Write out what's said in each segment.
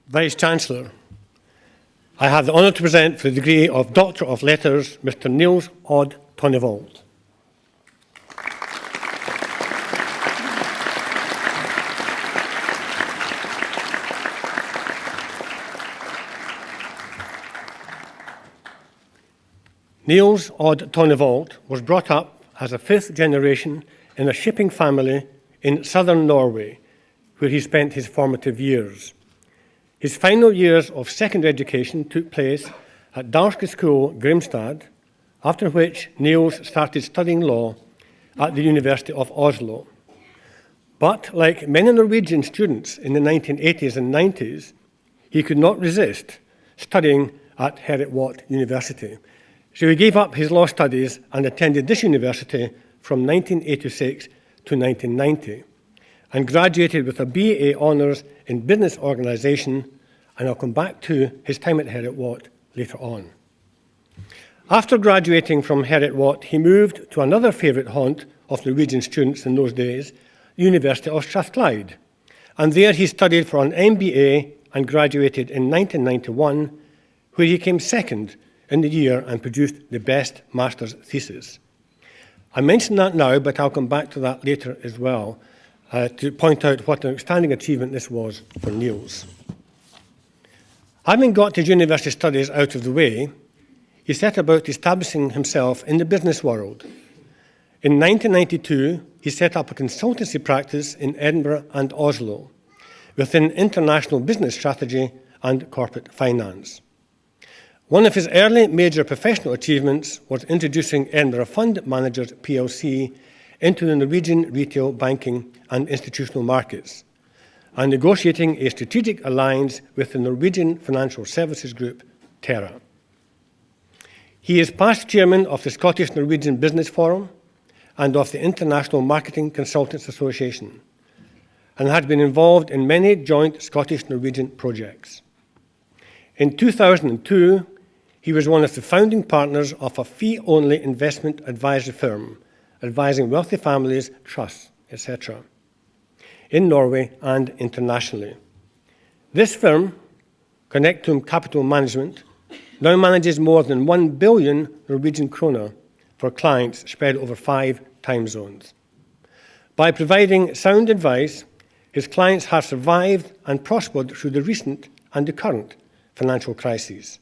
Vice-Chancellor, I have the honour to present for the degree of Doctor of Letters, Mr Nils-Odd Tonnevold. Nils-Odd Tonnevold was brought up as a fifth generation in a shipping family in southern Norway, where he spent his formative years. His final years of secondary education took place at Danske School, Grimstad, after which Niels started studying law at the University of Oslo. But like many Norwegian students in the 1980s and 90s, he could not resist studying at Heriot-watt University. So he gave up his law studies and attended this university from 1986 to 1990 and graduated with a BA Honours in Business Organisation, and I'll come back to his time at Heriot-watt later on. After graduating from Heriot-watt, he moved to another favourite haunt of Norwegian students in those days, the University of Strathclyde, and there he studied for an MBA and graduated in 1991, where he came second in the year and produced the best master's thesis. I mention that now, but I'll come back to that later as well, to point out what an outstanding achievement this was for Niels. Having got his university studies out of the way, he set about establishing himself in the business world. In 1992, he set up a consultancy practice in Edinburgh and Oslo within international business strategy and corporate finance. One of his early major professional achievements was introducing Edinburgh Fund Managers plc into the Norwegian retail banking and institutional markets, and negotiating a strategic alliance with the Norwegian financial services group, Terra. He is past chairman of the Scottish Norwegian Business Forum and of the International Marketing Consultants Association, and had been involved in many joint Scottish-Norwegian projects. In 2002, he was one of the founding partners of a fee-only investment advisory firm, advising wealthy families, trusts, etc., in Norway and internationally. This firm, Connectum Capital Management, now manages more than 1 billion Norwegian kroner for clients spread over 5 time zones. By providing sound advice, his clients have survived and prospered through the recent and the current financial crises.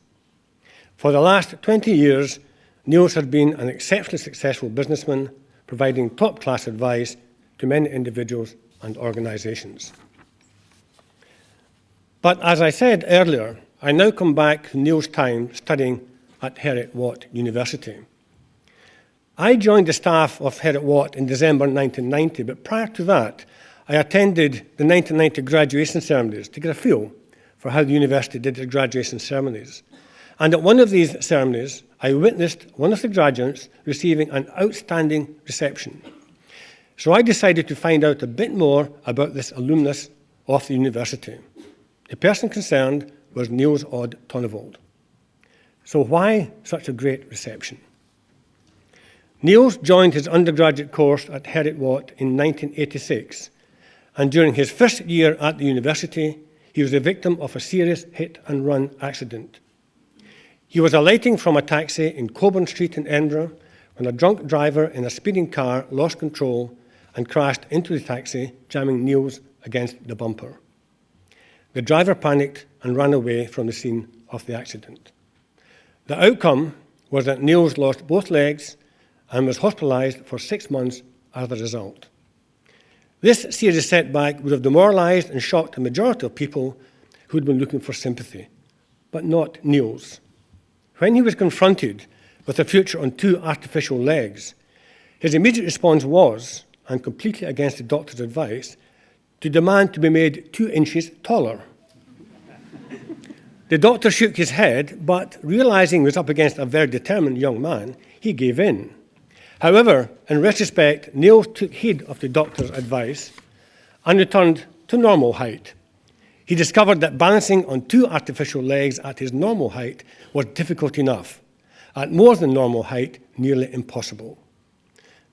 For the last 20 years, Niels has been an exceptionally successful businessman, providing top-class advice to many individuals and organisations. But as I said earlier, I now come back to Niels' time studying at Heriot-watt University. I joined the staff of Heriot-watt in December 1990, but prior to that, I attended the 1990 graduation ceremonies to get a feel for how the university did their graduation ceremonies. And at one of these ceremonies, I witnessed one of the graduates receiving an outstanding reception. So I decided to find out a bit more about this alumnus of the university. The person concerned was Nils-Odd Tonnevold. So why such a great reception? Niels joined his undergraduate course at Heriot-watt in 1986, and during his first year at the university, he was the victim of a serious hit-and-run accident. He was alighting from a taxi in Coburn Street in Edinburgh when a drunk driver in a speeding car lost control and crashed into the taxi, jamming Niels against the bumper. The driver panicked and ran away from the scene of the accident. The outcome was that Niels lost both legs and was hospitalised for 6 months as a result. This serious setback would have demoralised and shocked the majority of people who had been looking for sympathy, but not Niels. When he was confronted with a future on 2 artificial legs, his immediate response was, and completely against the doctor's advice, to demand to be made 2 inches taller. The doctor shook his head, but realising he was up against a very determined young man, he gave in. However, in retrospect, Niels took heed of the doctor's advice and returned to normal height. He discovered that balancing on 2 artificial legs at his normal height was difficult enough. At more than normal height, nearly impossible.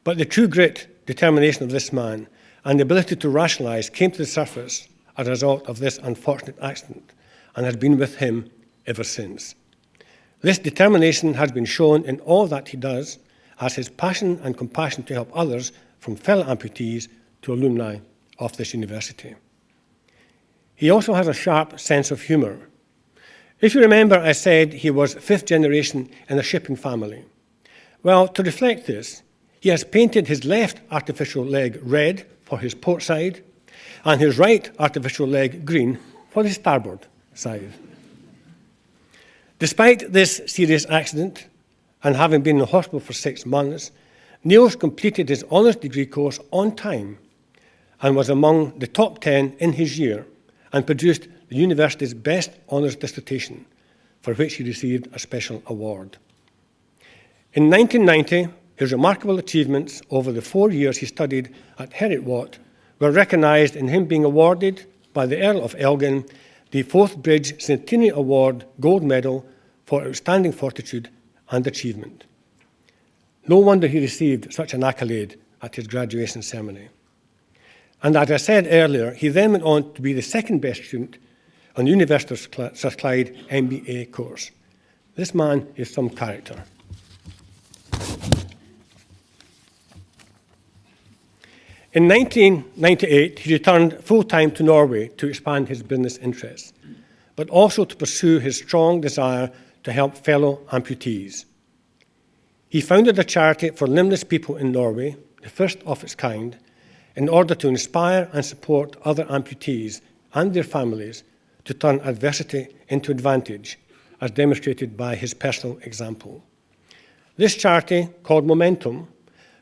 But the true grit, determination of this man and the ability to rationalise came to the surface as a result of this unfortunate accident, and has been with him ever since. This determination has been shown in all that he does, as his passion and compassion to help others, from fellow amputees to alumni of this university. He also has a sharp sense of humour. If you remember, I said he was fifth generation in a shipping family. Well, to reflect this, he has painted his left artificial leg red for his port side and his right artificial leg green for the starboard side. Despite this serious accident and having been in hospital for 6 months, Nils completed his honours degree course on time and was among the top 10 in his year and produced the university's best honours dissertation, for which he received a special award. In 1990, his remarkable achievements over the 4 years he studied at Heriot-Watt were recognised in him being awarded by the Earl of Elgin the Forth Bridge Centenary Award Gold Medal for Outstanding Fortitude and Achievement. No wonder he received such an accolade at his graduation ceremony. And as I said earlier, he then went on to be the second best student on the University of Sir Clyde MBA course. This man is some character. In 1998, he returned full-time to Norway to expand his business interests, but also to pursue his strong desire to help fellow amputees. He founded a charity for limbless people in Norway, the first of its kind, in order to inspire and support other amputees and their families to turn adversity into advantage, as demonstrated by his personal example. This charity, called Momentum,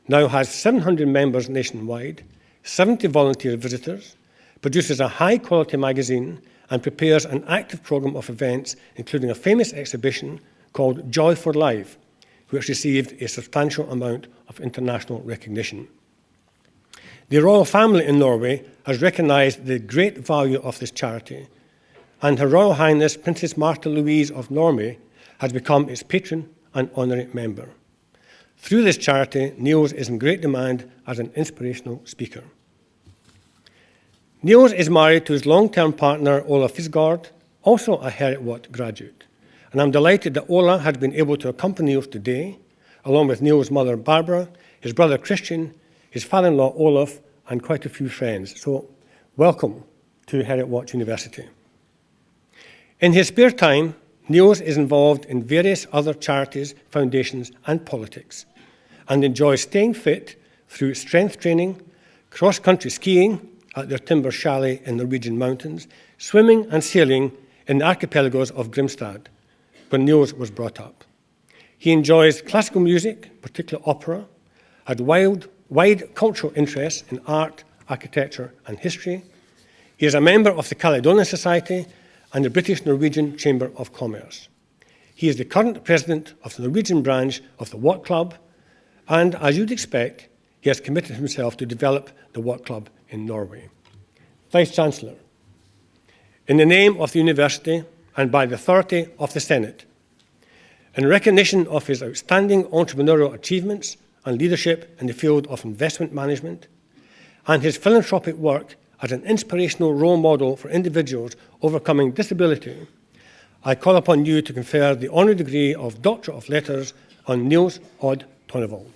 now has 700 members nationwide, 70 volunteer visitors, produces a high-quality magazine, and prepares an active programme of events, including a famous exhibition called Joy for Life, which received a substantial amount of international recognition. The royal family in Norway has recognised the great value of this charity, and Her Royal Highness Princess Martha Louise of Norway has become its patron and honorary member. Through this charity, Nils is in great demand as an inspirational speaker. Nils is married to his long-term partner, Ola Fisgaard, also a Heriot-Watt graduate. And I'm delighted that Ola has been able to accompany us today, along with Nils' mother, Barbara, his brother, Christian, his father-in-law, Olaf, and quite a few friends. So welcome to Heriot-Watt University. In his spare time, Nils is involved in various other charities, foundations, and politics, and enjoys staying fit through strength training, cross-country skiing at their timber chalet in the Norwegian mountains, swimming and sailing in the archipelagos of Grimstad, where Nils was brought up. He enjoys classical music, particularly opera, had wide cultural interests in art, architecture, and history. He is a member of the Caledonian Society and the British-Norwegian Chamber of Commerce. He is the current president of the Norwegian branch of the Watt Club, and as you'd expect, he has committed himself to develop the Watt Club in Norway. Vice-Chancellor, in the name of the university and by the authority of the Senate, in recognition of his outstanding entrepreneurial achievements and leadership in the field of investment management, and his philanthropic work as an inspirational role model for individuals overcoming disability, I call upon you to confer the honorary degree of Doctor of Letters on Nils-Odd Tonnevold.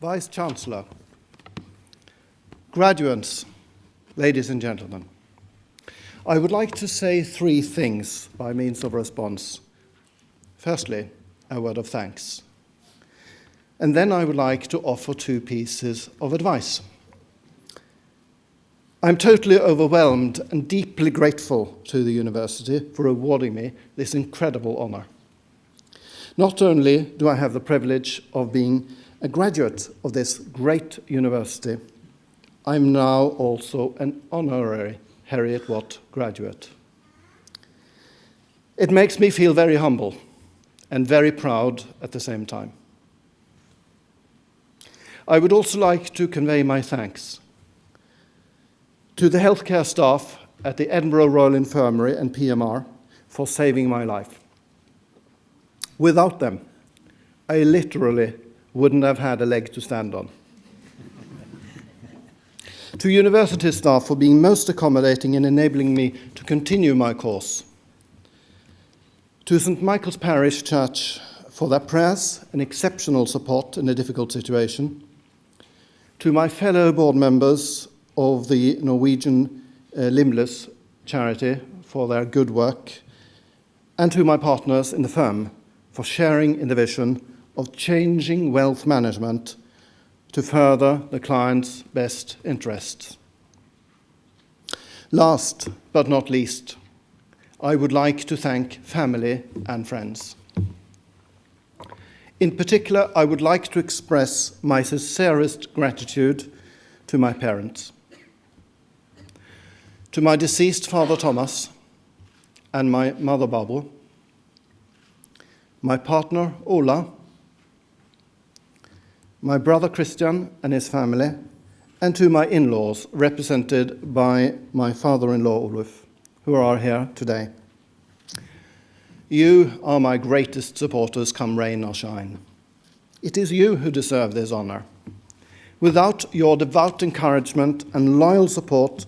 Vice-Chancellor, graduates, ladies and gentlemen, I would like to say 3 things by means of response. Firstly, a word of thanks. And then I would like to offer 2 pieces of advice. I'm totally overwhelmed and deeply grateful to the university for awarding me this incredible honor. Not only do I have the privilege of being a graduate of this great university, I'm now also an honorary Heriot-watt graduate. It makes me feel very humble and very proud at the same time. I would also like to convey my thanks to the healthcare staff at the Edinburgh Royal Infirmary and PMR for saving my life. Without them, I literally wouldn't have had a leg to stand on. To university staff for being most accommodating and enabling me to continue my course. To St Michael's Parish Church for their prayers and exceptional support in a difficult situation. To my fellow board members of the Norwegian Limbless charity for their good work, and to my partners in the firm for sharing in the vision of changing wealth management to further the client's best interests. Last but not least, I would like to thank family and friends. In particular, I would like to express my sincerest gratitude to my parents, to my deceased father Thomas and my mother Barbara, my partner Ola, my brother Christian and his family, and to my in-laws represented by my father-in-law Oluf, who are here today. You are my greatest supporters come rain or shine. It is you who deserve this honor. Without your devout encouragement and loyal support,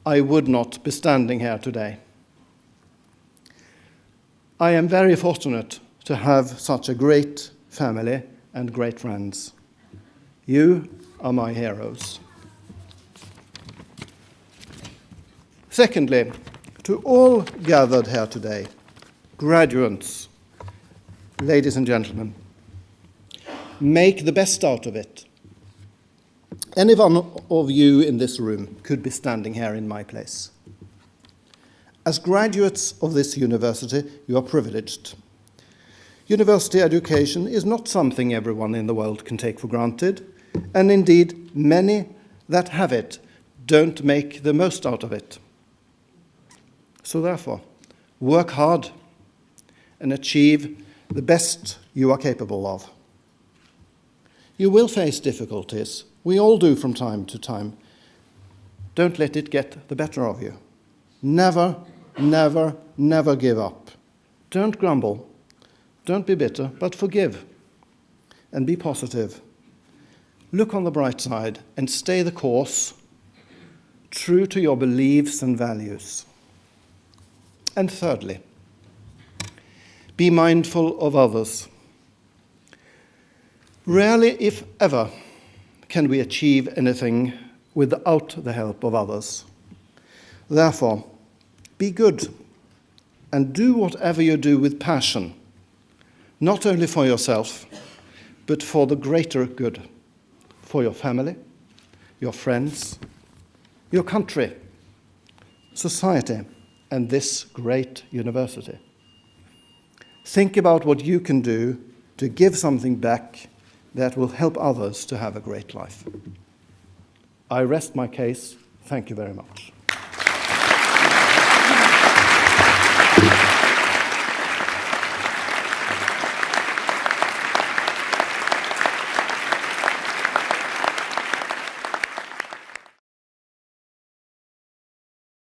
I would not be standing here today. I am very fortunate to have such a great family and great friends. You are my heroes. Secondly, to all gathered here today, graduates, ladies and gentlemen, make the best out of it. Any one of you in this room could be standing here in my place. As graduates of this university, you are privileged. University education is not something everyone in the world can take for granted, and indeed, many that have it don't make the most out of it. So therefore, work hard and achieve the best you are capable of. You will face difficulties. We all do from time to time. Don't let it get the better of you. Never, never, never give up. Don't grumble. Don't be bitter, but forgive. And be positive. Look on the bright side and stay the course, true to your beliefs and values. And thirdly, be mindful of others. Rarely, if ever, can we achieve anything without the help of others. Therefore, be good and do whatever you do with passion, not only for yourself, but for the greater good, for your family, your friends, your country, society, and this great university. Think about what you can do to give something back that will help others to have a great life. I rest my case. Thank you very much.